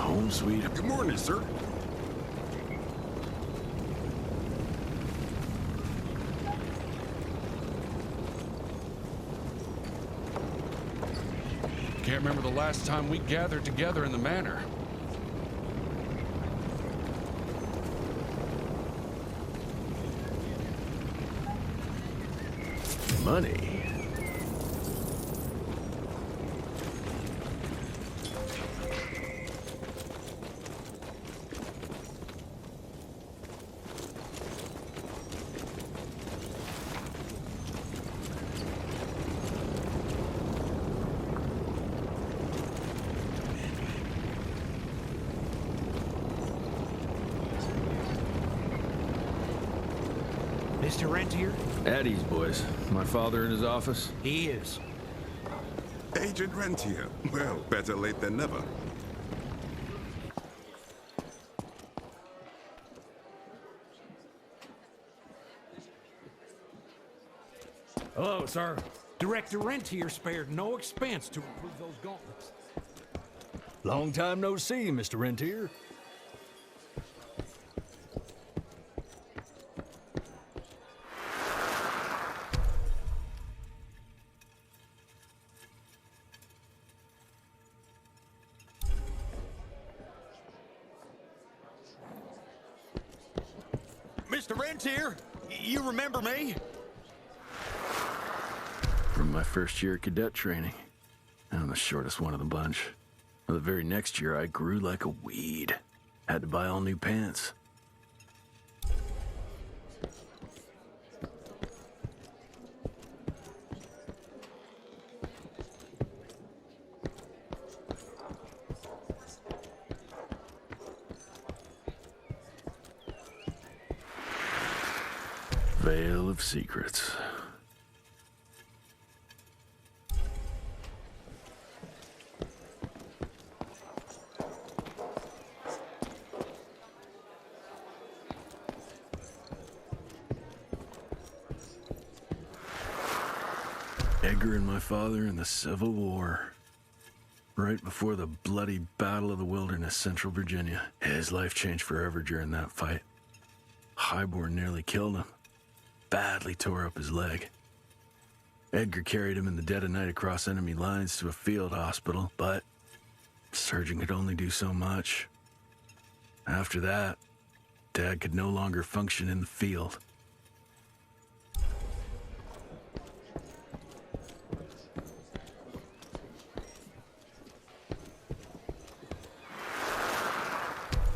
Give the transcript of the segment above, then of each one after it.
Home sweet. Good morning, sir. Can't remember the last time we gathered together in the manor. Money. Mr. Rentier? Addie's boys. My father in his office. He is. Agent Rentier. Well, better late than never. Hello, sir. Director Rentier spared no expense to improve those gauntlets. Long time no see, Mr. Rentier. Mr. Rentier, you remember me? From my first year of cadet training. I'm the shortest one of the bunch. Well, the very next year, I grew like a weed. Had to buy all new pants. Veil of Secrets. Edgar and my father in the Civil War. Right before the bloody Battle of the Wilderness, Central Virginia. His life changed forever during that fight. Highborn nearly killed him. Badly tore up his leg. Edgar carried him in the dead of night across enemy lines to a field hospital, but the surgeon could only do so much. After that, Dad could no longer function in the field.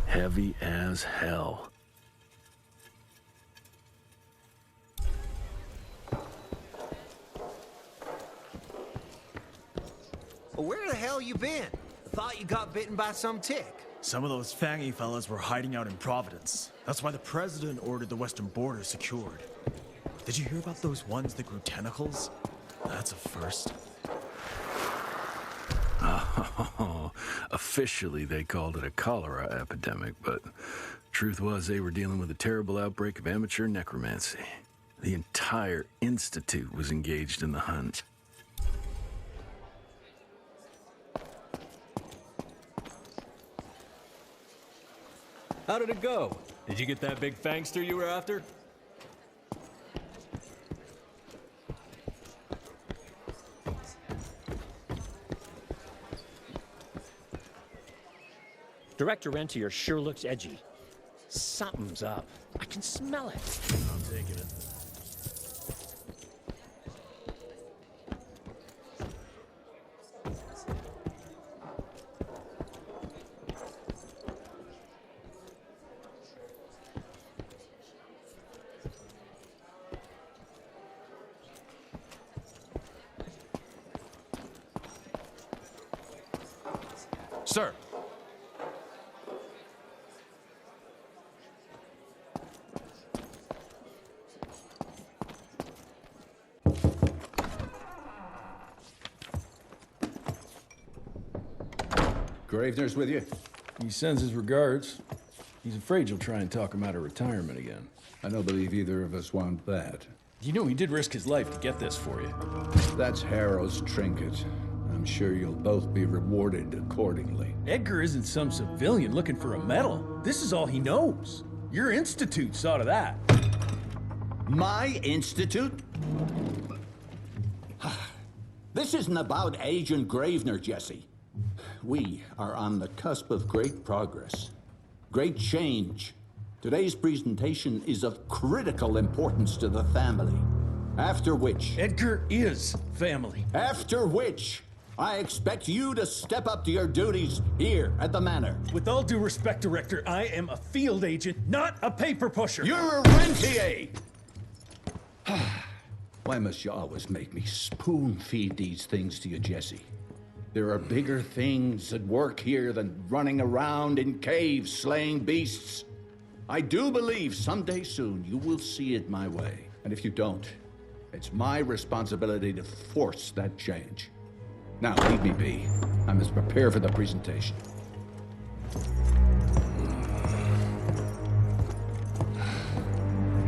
Heavy as hell. Where the hell you been? Thought you got bitten by some tick. Some of those fangy fellas were hiding out in Providence. That's why the president ordered the western border secured. Did you hear about those ones that grew tentacles? That's a first. Oh, officially they called it a cholera epidemic, but truth was they were dealing with a terrible outbreak of amateur necromancy. The entire institute was engaged in the hunt. How did it go? Did you get that big fangster you were after? Director Rentier sure looks edgy. Something's up. I can smell it. I'm taking it. Sir. Gravener's with you? He sends his regards. He's afraid you'll try and talk him out of retirement again. I don't believe either of us want that. You know he did risk his life to get this for you. That's Harrow's trinket. I'm I'm sure you'll both be rewarded accordingly. Edgar isn't some civilian looking for a medal. This is all he knows. Your institute saw to that. My institute? This isn't about Agent Gravener, Jesse. We are on the cusp of great progress, great change. Today's presentation is of critical importance to the family. After which... Edgar is family. After which, I expect you to step up to your duties here at the Manor. With all due respect, Director, I am a field agent, not a paper pusher. You're a rentier! Why must you always make me spoon-feed these things to you, Jesse? There are bigger things at work here than running around in caves slaying beasts. I do believe someday soon you will see it my way. And if you don't, it's my responsibility to force that change. Now, leave me be. I must prepare for the presentation.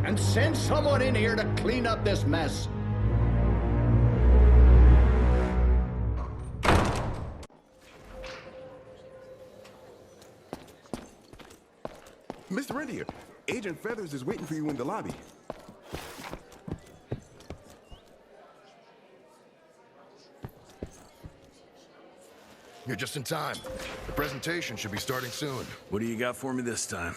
And send someone in here to clean up this mess. Mr. Rentier, Agent Feathers is waiting for you in the lobby. You're just in time. The presentation should be starting soon. What do you got for me this time?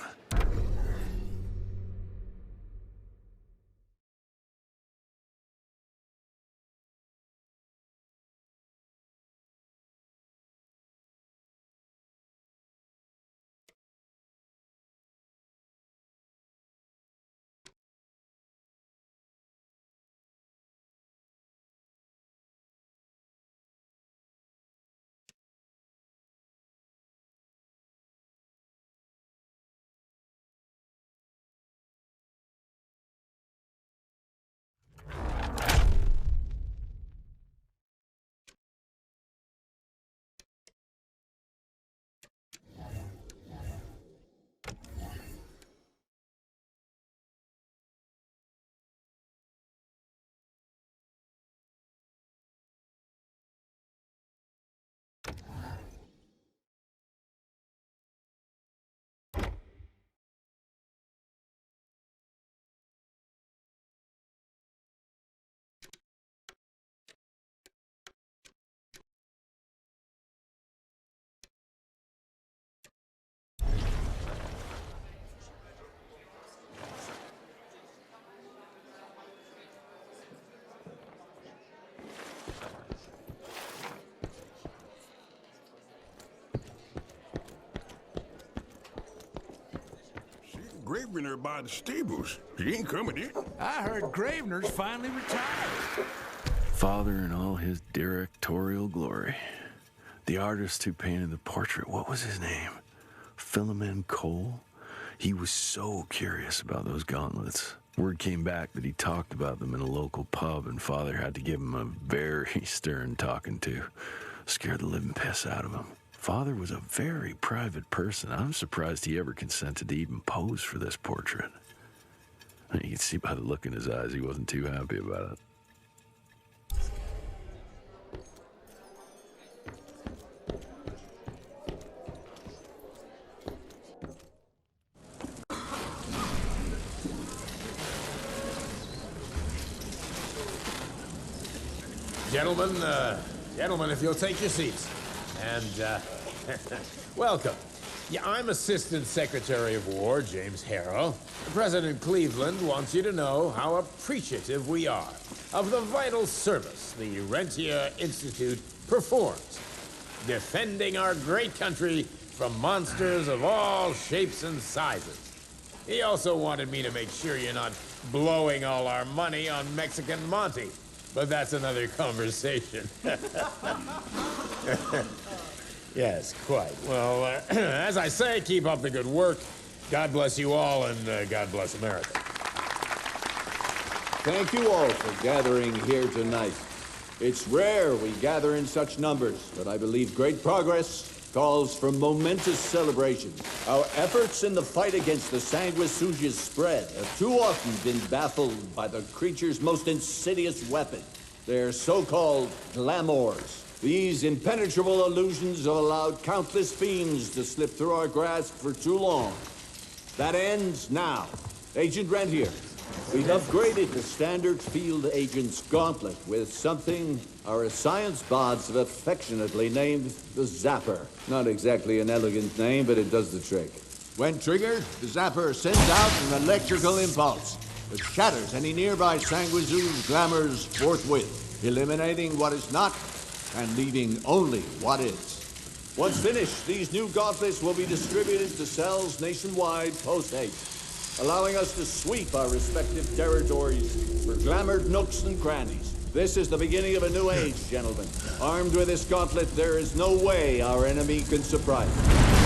Gravener by the stables. He ain't coming in. I heard Gravener's finally retired. Father in all his directorial glory. The artist who painted the portrait, what was his name? Philemon Cole? He was so curious about those gauntlets. Word came back that he talked about them in a local pub, and Father had to give him a very stern talking to. Scared the living piss out of him. Father was a very private person. I'm surprised he ever consented to even pose for this portrait. You can see by the look in his eyes he wasn't too happy about it. Gentlemen, if you'll take your seats. And, welcome. Yeah, I'm Assistant Secretary of War, James Harrow. President Cleveland wants you to know how appreciative we are of the vital service the Rentier Institute performs, defending our great country from monsters of all shapes and sizes. He also wanted me to make sure you're not blowing all our money on Mexican Monty. But that's another conversation. Yes, quite. Well, as I say, keep up the good work. God bless you all, and God bless America. Thank you all for gathering here tonight. It's rare we gather in such numbers, but I believe great progress calls for momentous celebration. Our efforts in the fight against the sanguisuga's spread have too often been baffled by the creature's most insidious weapon, their so-called glamours. These impenetrable illusions have allowed countless fiends to slip through our grasp for too long. That ends now. Agent Rentier, we've upgraded the standard field agent's gauntlet with something our science bots have affectionately named the Zapper. Not exactly an elegant name, but it does the trick. When triggered, the Zapper sends out an electrical impulse that shatters any nearby sanguizu's glamours forthwith, eliminating what is not and leaving only what is. Once finished, these new gauntlets will be distributed to cells nationwide post-haste, allowing us to sweep our respective territories for glamored nooks and crannies. This is the beginning of a new age, gentlemen. Armed with this gauntlet, there is no way our enemy can surprise us.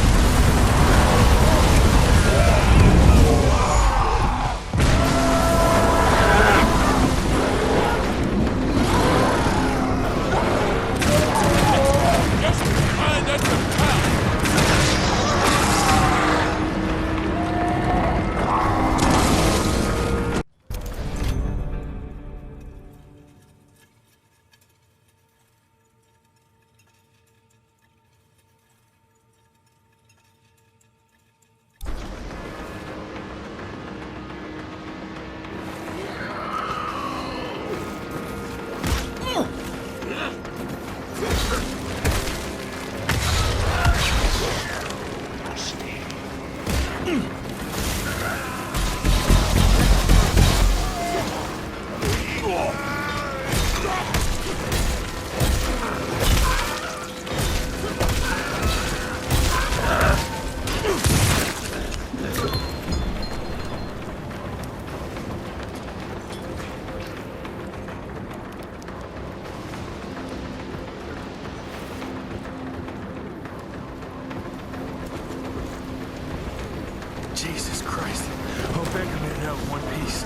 Jesus Christ. Hope Edgar made it out in one piece.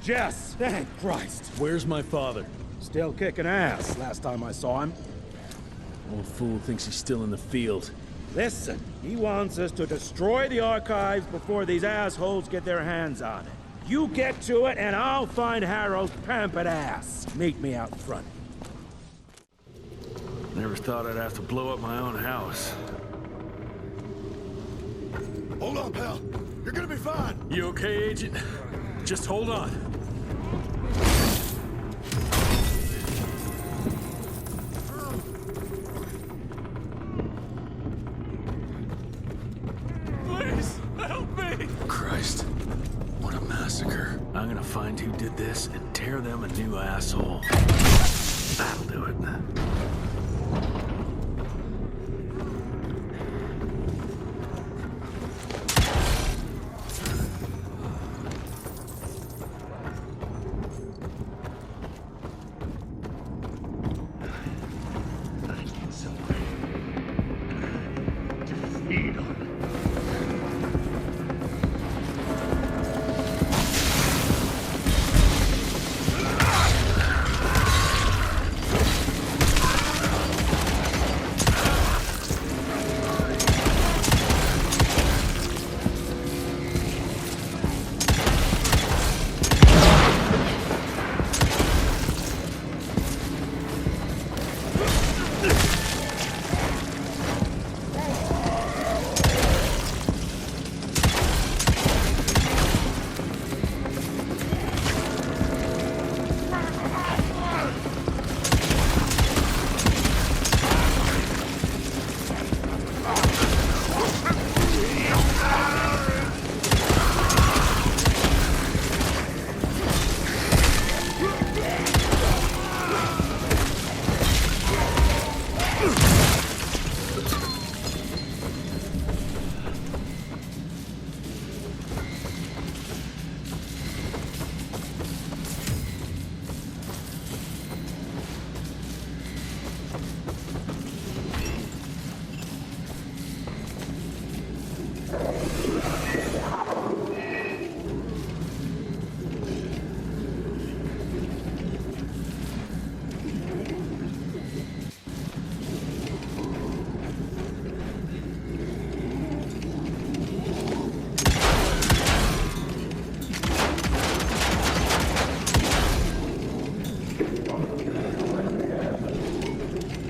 Jess! Thank Christ! Where's my father? Still kicking ass, last time I saw him. Old fool thinks he's still in the field. Listen, he wants us to destroy the archives before these assholes get their hands on it. You get to it, and I'll find Harold's pampered ass. Meet me out front. Never thought I'd have to blow up my own house. Hold on, pal. You're gonna be fine. You okay, Agent? Just hold on. Please, help me! Christ, what a massacre. I'm gonna find who did this and tear them a new asshole. That'll do it.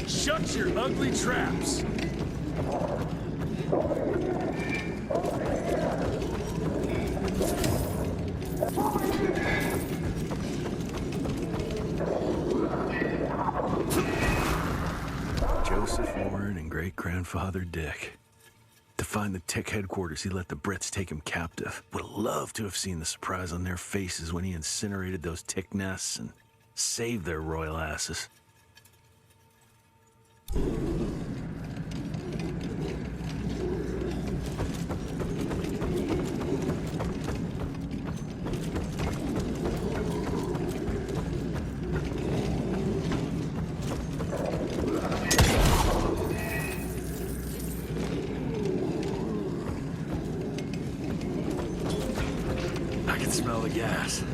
Shut your ugly traps! Joseph Warren and great-grandfather Dick. To find the Tick headquarters, he let the Brits take him captive. Would have loved to have seen the surprise on their faces when he incinerated those Tick nests and saved their royal asses. I can smell the gas.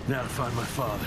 Now to find my father.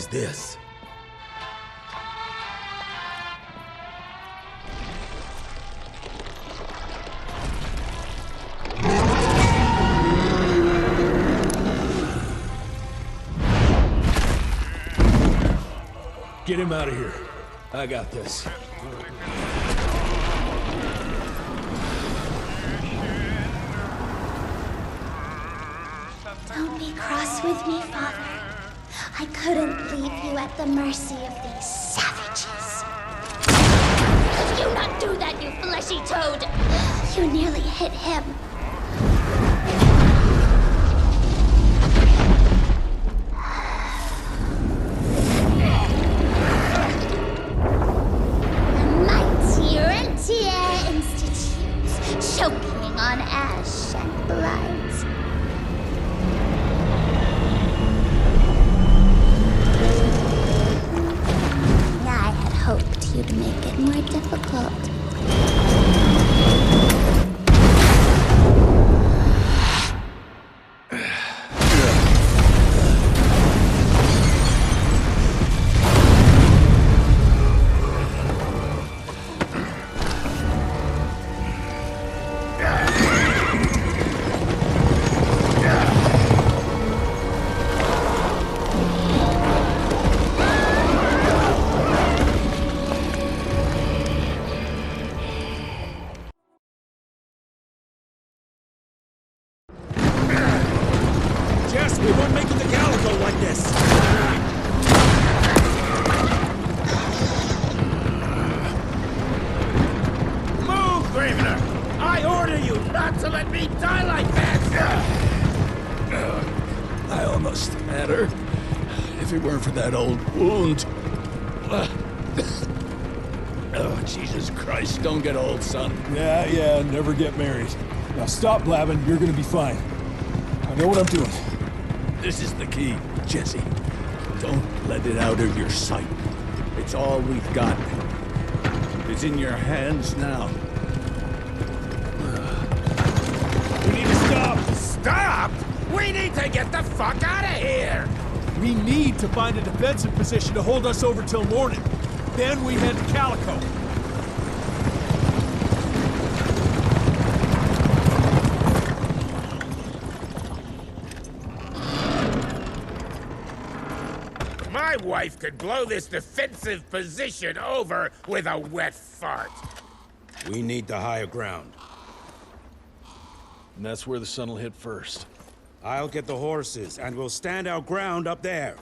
is this? Get him out of here. I got this. Don't be cross with me, Father. I couldn't leave you at the mercy of these savages. Do not do that, you fleshy toad! You nearly hit him. Choking on ash and blood. I had hoped you'd make it more difficult. Jess, we won't make it to Calico like this! Move, Gravener! I order you not to let me die like that! I almost had her. If it weren't for that old wound. Oh, Jesus Christ, don't get old, son. Yeah, never get married. Now stop blabbing, you're gonna be fine. I know what I'm doing. This is the key, Jesse. Don't let it out of your sight. It's all we've got. It's in your hands now. We need to stop! Stop! We need to get the fuck out of here! We need to find a defensive position to hold us over till morning. Then we head to Calico. My wife could blow this defensive position over with a wet fart. We need the higher ground. And that's where the sun will hit first. I'll get the horses, and we'll stand our ground up there.